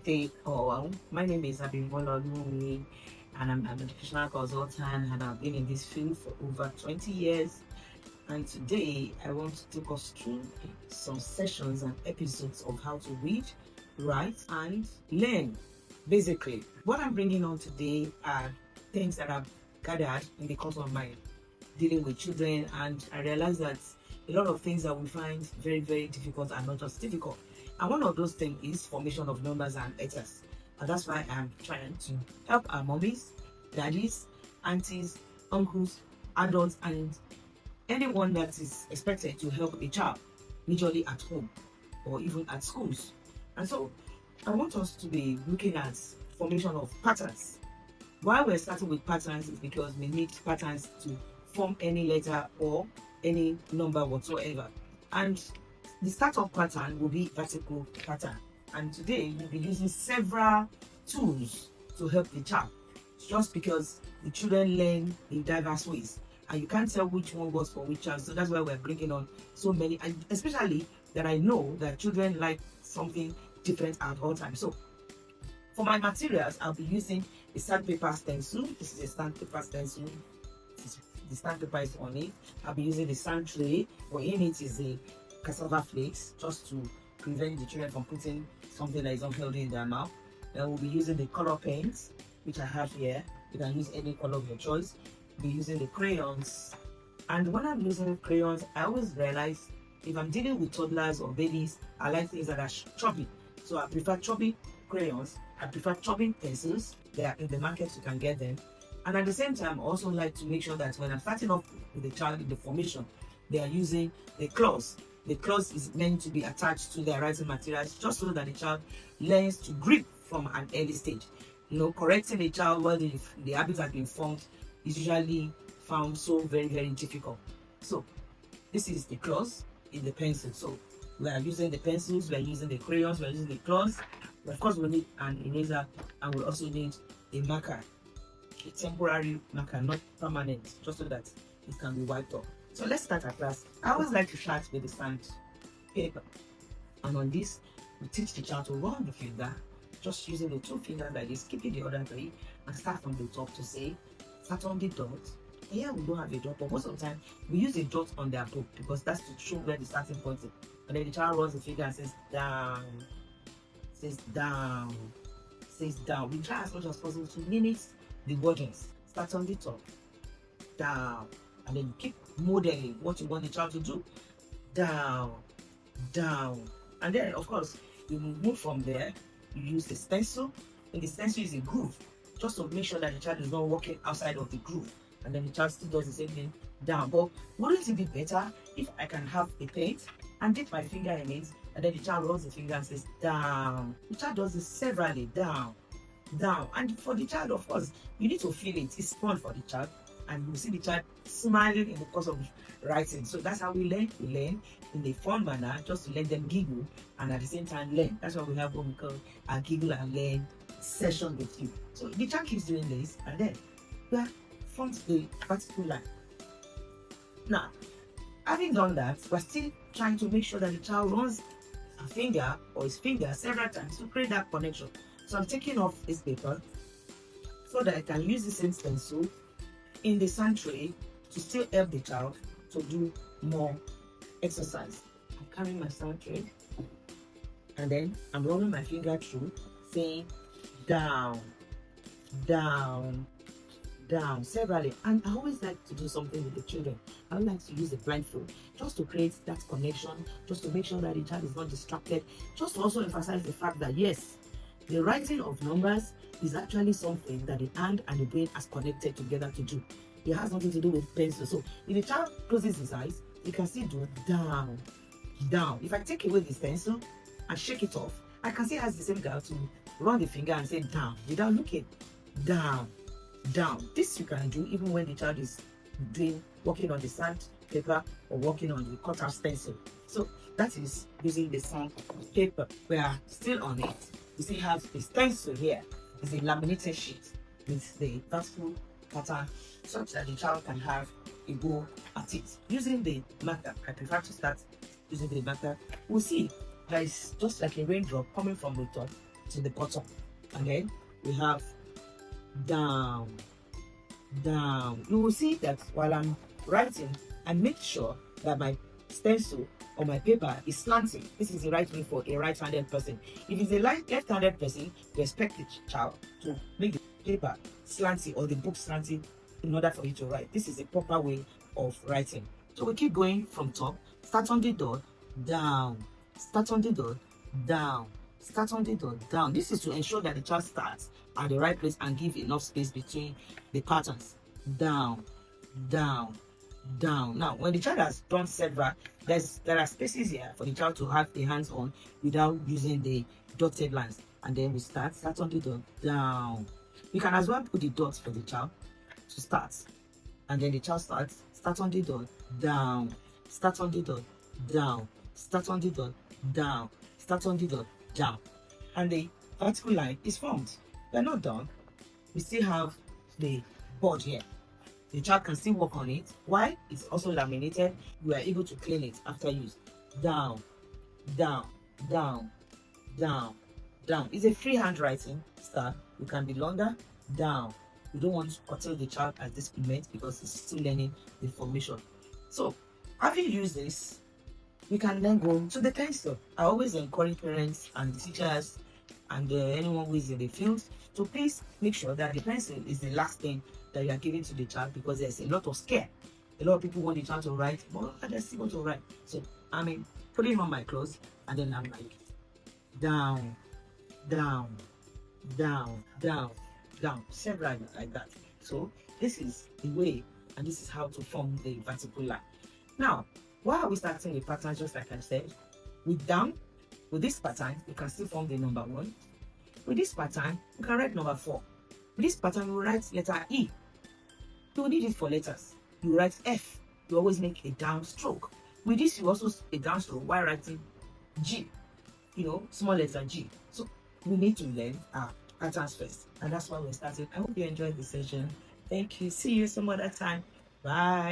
Day all. My name is Abimbola Olumi, and I'm an educational consultant, and I've been in this field for over 20 years. And today I want to take us through some sessions and episodes of how to read, write, and learn. Basically, what I'm bringing on today are things that I've gathered in the course of my dealing with children, and I realized that a lot of things that we find very, very difficult are not just difficult. And one of those things is formation of numbers and letters. And that's why I'm trying to help our mommies, daddies, aunties, uncles, adults, and anyone that is expected to help a child, usually at home or even at schools. And so I want us to be looking at formation of patterns. Why we're starting with patterns is because we need patterns to form any letter or any number whatsoever. And the startup pattern will be vertical pattern. And today we'll be using several tools to help the child, just because the children learn in diverse ways and you can't tell which one was for which child. So that's why we're bringing on so many, and especially that I know that children like something different at all times. So for my materials, I'll be using a sandpaper stencil. This is a sandpaper stencil. The sandpaper is on it. I'll be using the sand tray, or in it is a cassava flakes, just to prevent the children from putting something that is unhealthy in their mouth. Then we'll be using the color pens, which I have here. You can use any color of your choice. We'll be using the crayons. And when I'm using crayons, I always realize if I'm dealing with toddlers or babies, I like things that are chubby. So I prefer chubby crayons. I prefer chubby pencils. They are in the market, you can get them. And at the same time, I also like to make sure that when I'm starting off with the child in the formation, they are using the claws. The claws is meant to be attached to their writing materials, just so that the child learns to grip from an early stage. Correcting a child while the habit has been formed is usually found so very, very difficult. So this is the claws in the pencil. So we are using the pencils, we are using the crayons, we are using the claws. Of course, we need an eraser, and we also need a marker, a temporary marker, not permanent, just so that it can be wiped off. So let's start at last. I always like to start with the sand paper, and on this we teach the child to run the finger, just using the two fingers like this, keeping the other three, and start from the top to say, start on the dot. Here we don't have a dot, but most of the time we use a dot on their book because that's to show where the starting point is. And then the child runs the finger and says down, says down, says down. We try as much as possible to mimic the wordings. Start on the top, down, and then keep modeling what you want the child to do. Down, down. And then of course you move from there. You use the stencil, and the stencil is a groove, just to make sure that the child is not walking outside of the groove. And then the child still does the same thing down. But wouldn't it be better if I can have a paint and dip my finger in it, and then the child rolls the finger and says down? The child does this severally, down, down. And for the child, of course, you need to feel it. It's fun for the child, and you see the child smiling in the course of writing. So that's how we learn. We learn in a fun manner, just to let them giggle and at the same time learn. That's why we have what we call a giggle and learn session with you. So the child keeps doing this, and then we are formed the vertical line. Now, having done that, we're still trying to make sure that the child runs a finger or his finger several times to create that connection. So I'm taking off this paper so that I can use the same stencil in the sand tray to still help the child to do more exercise. I'm carrying my sand tray, and then I'm running my finger through, saying down, down, down severally. And I always like to do something with the children. I would like to use a blindfold just to create that connection, just to make sure that the child is not distracted, just to also emphasize the fact that yes, the writing of numbers is actually something that the hand and the brain has connected together to do. It has nothing to do with pencil. So if the child closes his eyes, you can still do down, down. If I take away the stencil and shake it off, I can still ask the same girl to run the finger and say down without looking. Down, down. This you can do even when the child is working on the sand paper or working on the cutout stencil. So that is using the sand paper. We are still on it. You still have the stencil here. It's a laminated sheet with the vertical pattern, such that the child can have a go at it. Using the marker, I prefer to start using the marker. We'll see there is just like a raindrop coming from the top. to the bottom. And then we have down, down. You will see that while I'm writing, I make sure that my stencil or my paper is slanting. This is the right way for a right-handed person. If it's a left-handed person, you expect the child to make the paper slanty or the book slanty in order for you to write. This is a proper way of writing. So we keep going from top. Start on the dot, down. Start on the dot, down. Start on the dot, down. This is to ensure that the child starts at the right place and give enough space between the patterns. Down, down, down. Now, when the child has done several, there are spaces here for the child to have the hands on without using the dotted lines. And then we start on the dot, down. You can as well put the dots for the child to start. And then the child starts, start on the dot, down. Start on the dot, down. Start on the dot, down. Start on the dot, down. And the vertical line is formed. We're not done. We still have the board here. The child can still work on it. Why? It's also laminated. We are able to clean it after use. Down, down, down, down, down. It's a free handwriting style. You can be longer. Down. We don't want to curtail the child at this moment because it's still learning the formation. So, having used this, we can then go to the pencil. I always encourage parents and teachers and anyone who is in the field to please make sure that the pencil is the last thing that you are giving to the child, because there's a lot of scare. A lot of people want the child to write, but I just want to write. So I mean, putting on my clothes, and then I'm like down, down, down, down, down, several like that. So this is the way, and this is how to form the vertical line. Now, why are we starting with patterns? Just like I said, with down, with this pattern, you can still form the number 1. With this pattern, you can write number 4. With this pattern, you write letter E. You need it for letters. You write F. You always make a down stroke. With this, you also a down stroke while writing G. Small letter G. So we need to learn our patterns first, and that's why we're starting. I hope you enjoyed the session. Thank you. See you some other time. Bye.